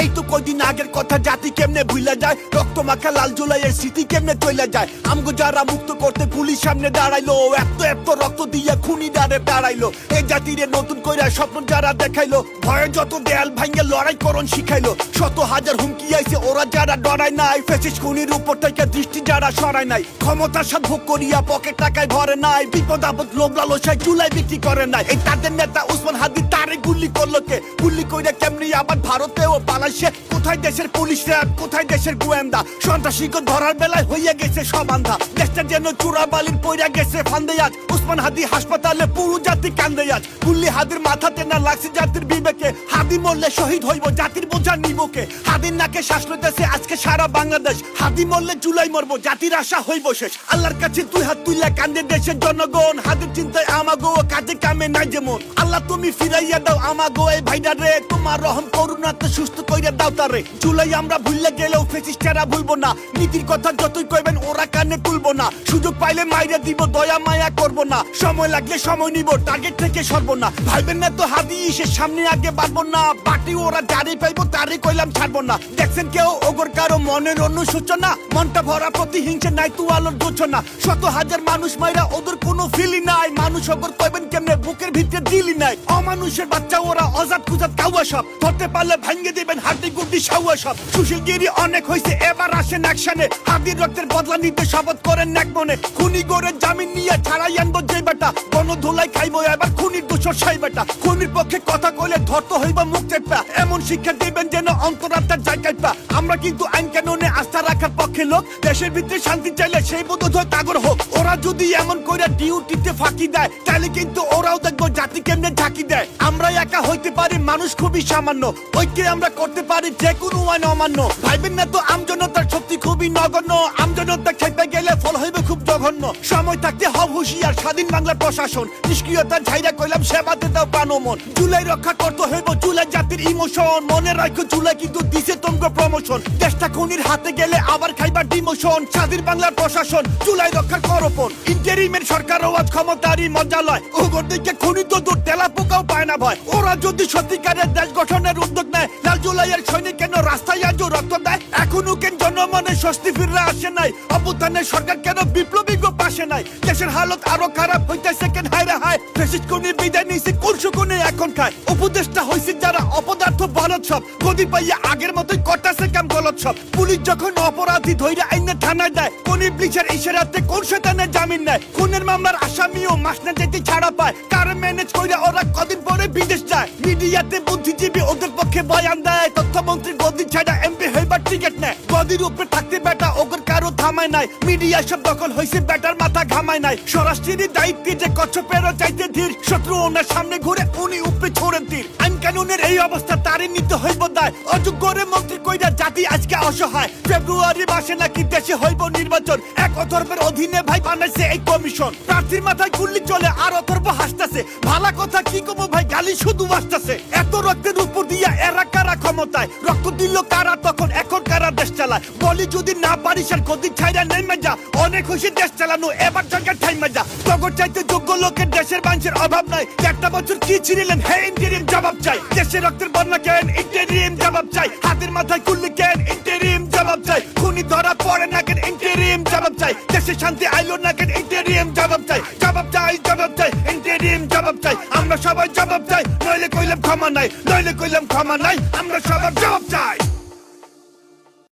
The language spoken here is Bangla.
এই তো কয়দিন আগের কথা, জাতি কেমনে ভুলে যায়, রক্ত মাখা লাল জুলাইয়ের স্মৃতি কেমনে চলে যায়। আমগো যারা মুক্ত করতে পুলিশ সামনে দাঁড়াইলো, এত এত রক্ত দিয়ে খুনি দাঁড়ে দাঁড়াইলো। এই জাতিরে নতুন কইরা স্বপ্ন যারা দেখাইলো, ভয়ে যত দেয়াল ভাঙ্গে লড়াই করণ শিখাইলো। শত হাজার হুমকি আইছে, ওরা যারা ডরায় নাই, ফেসিস খুনির উপর থেকে দৃষ্টি যারা সরায় নাই। ক্ষমতার সাথ ভোগ করিয়া পকেট টাকায় ভরে নাই, বিপদ আপদ লোভ লালসায় চুলাই বিক্রি করে নাই। এই তাদের নেতা উসমান হাদি তারে গুলি করলো কে, গুলি কইরা কেমনি আবার ভারতেও পালাইছে। কোথায় দেশের পুলিশরা, কোথায় দেশের গোয়েন্দা, সন্ত্রাসীকে ধরার বেলায় হইয়া গেছে সমান্ধা। দেশটা যেন চোরাবালির পইরা গেছে ফান্দে আজ, উসমান হাদি হাসপাতালে পুরো জাতি কান্দে আজ। গুলি হাদির মাথাতে না লাগছে জাতির বিবেকে, হাদি মরলে শহীদ হইব জাতির বোঝা নিবকে। হাদির নাকে শ্বাস লইতেছে আজকে সারা বাংলাদেশ, হাদি মরলে জুলাই মরবো জাতির আশা হইব শেষ। আল্লাহর কাছে দুই হাত তুইলা কান্দে দেশের জনগণ, হাদির চিন্তায় আমাগো কাজে কামে নাই যেমন। আল্লাহ তুমি ফিরাইয়া দাও আমাগো এই ভাইরা রে, তোমার রহম করুণাতে সুস্থ কইরা দাও তারে। জুলাই আমরা ভুললে গেলেও ফেসিস্টেরা ভুলবো না, নীতির কথা যতই কইবেন ওরা কানে তুলবো না। সুযোগ পাইলে মাইরা দিব, দয়া মায়া করবো না, সময় লাগলে সময় নিব, টার্গেট থেকে সরবো না। ভাইবেন না তো হাদি সে সামনে আগে বাড়বো না, বাটি ওরা যারে পাইবো তারে কইলাম ছাড়বো না। দেখছেন কেউ ওগর কারো মনের অনুশোচনা, মনটা ভরা প্রতিহিংসা নাই তু আলোর গোছনা। শত হাজার মানুষ মাইরা ওদের কোনো ফিলি নাই, মানুষ ওগর কইবেন কেমনে বুকের ভিতরে দিলি নাই। অমানুষের বাচ্চা ওরা অজাত কুজাত কাউয়া সব, ধরতে পারলে ভাঙ্গে দিবেন হাড্ডি গুড্ডি সাউয়া সব। সুশীলগিরি অনেক হয়েছে, এবার আসেন অ্যাকশনে, হাদির রক্তের বদলা নিতে শপথ করেন এক মনে। খুনি গড়ে জামিন নিয়ে ছাড়াই আনবো যে বেটা, গণধোলাই খাইবো এবার খুনির দোষর সাই বেটা। খুনির পক্ষে কথা কইলে ধরতে হইবা মুখ চেপা, এমন শিক্ষা দিবেন যেন অন্তরাত্মার জায়গায় পা। আমরা কিন্তু আইন কানুনে আস্থা রাখার পক্ষে লোক, দেশের ভিতরে শান্তি চাইলে সেই বোধ হয় তাগর হোক। ওরা যদি এমন কইরা ডিউটিতে ফাঁকি দেয়, তাহলে কিন্তু ওরাও দেখবো জাতি কেমনে ঝাঁকি দেয়। আমরা একা হইতে পারি মানুষ খুবই সামান্য, ঐক্যে আমরা করতে পারি যে কোনো আইন অমান্য। ভাইবেন না তো আমজনতার শক্তি খুবই নগণ্য, আমজনতা খেপে গেলে ফল হইবে খুব জঘন্য। সময় থাকতে হব হুঁশিয়ার, স্বাধীন বাংলার প্রশাসন, নিষ্ক্রিয়তার ঝাইরা কইলাম সেবাতে দাও প্রাণ মন। জুলাই রক্ষা করতে হইব জুলাই জাতির ইমোশন, মনে রাখো জুলাই কিন্তু দিছে তোমরা প্রমোশন। দেশটা খুনির হাতে গেলে আবার খাইবার ডিমোশন, স্বাধীন বাংলার প্রশাসন জুলাই রক্ষার করপন। ইন্টারিমের সরকার আজ ক্ষমতারই মজা লয়, ওগর দিকে খুনি তো দূর তেলা পোকাও পায় না ভয়। ওরা যদি সত্যিকারের দেশ গঠনের উদ্যোগ নেয়, লাল জুলাইয়ের সৈনিক কেন রাস্তায় আজও রক্ত দেয়? এখনো কেন জনমনে স্বস্তি ফিরে আসে নাই? অভ্যুত্থানের সরকার কেন বিপ্লবী পাশে নাই? দেশের হালত আরো খারাপ হইতেছে কেন হায় রে হায়? ফ্যাসিস্ট খুনির বিদায় নিছে কোন সুকুনে এখন খায়? উপদেশটা হইছে যারা অপদার্থ বলদ সব, গদি পাইয়া আগের মতোই কটাছে কাম গলত সব। পুলিশ যখন অপরাধী ধইরা আইনে থানায় দেয়, কোন ইবলিশের ইশারাতে কোন শয়তানের জামিন নেয়? খুনের মামলার আসামিও মাস না যেতে ছাড়া পায়, কার ম্যানেজ কইরা ওরা কদিন পরে বিদেশ যায়। মিডিয়াতে বুদ্ধিজীবী ওদের পক্ষে বয়ান দেয়, তথ্যমন্ত্রী গদি ছাড়া এমপি হইবার টিকিট নেয়। গদির উপরে থাকতে বেটা ওগর কারো থামায় নাই, মিডিয়া সব দখল হইছে বেটার মাথা ঘামায় নাই। স্বরাষ্ট্রের দায়িত্বে যে কচ্ছপেরও চাইতে ধীর, শত্রু ওনার সামনে ঘুরে উনি উপরে ছোড়েন তীর। আইন কানুনের এই অবস্থা তারই নিতে হইব দায়, অযোগ্যরে মন্ত্রী কইরা জাতি আজকে অসহায়। ফেব্রুয়ারি মাসে নাকি দেশে হইব নির্বাচন, এক অথর্বের অধীনে ভাই বানাইছে এই কমিশন। প্রার্থীর মাথায় গুল্লি চলে আর অথর্ব হাসতেছে, ভালা কথা কি কমো ভাই গালি শুধু আসতেছে। এত রক্তের উপর দিয়া এরা কারা ক্ষমতায়, রক্ত দিল কারা তখন এখন কারা দেশ চালায়? বলি যদি না পারিস আর গদি ছাইরা নেমে যা, অনেক খুশি দেশ চালানো এবার জায়গায় ঠাইমে যা। তগর চাইতে যোগ্য লোকের দেশের মানুষের অভাব নাই, একটা বছর কি ছিলেন হে ইন্টারিম জবাব চাই। দেশের রক্তের বন্যা কেন ইন্টারিম জবাব চাই, হাতের মাথায় কুল্লি কেন ইন্টারিম জবাব চাই। খুনি ধরা পড়ে না কেন ইন্টারিম জবাব চাই, দেশে শান্তি আইলো না কেন ইন্টারিম জবাব চাই। জবাব চাই জবাব চাই ইন্টারিম জবাব চাই, আমরা সবাই জবাব চাই, নইলে কইলাম ক্ষমা নাই, নইলে কইলাম ক্ষমা নাই, আমরা সবাই জবাব চাই।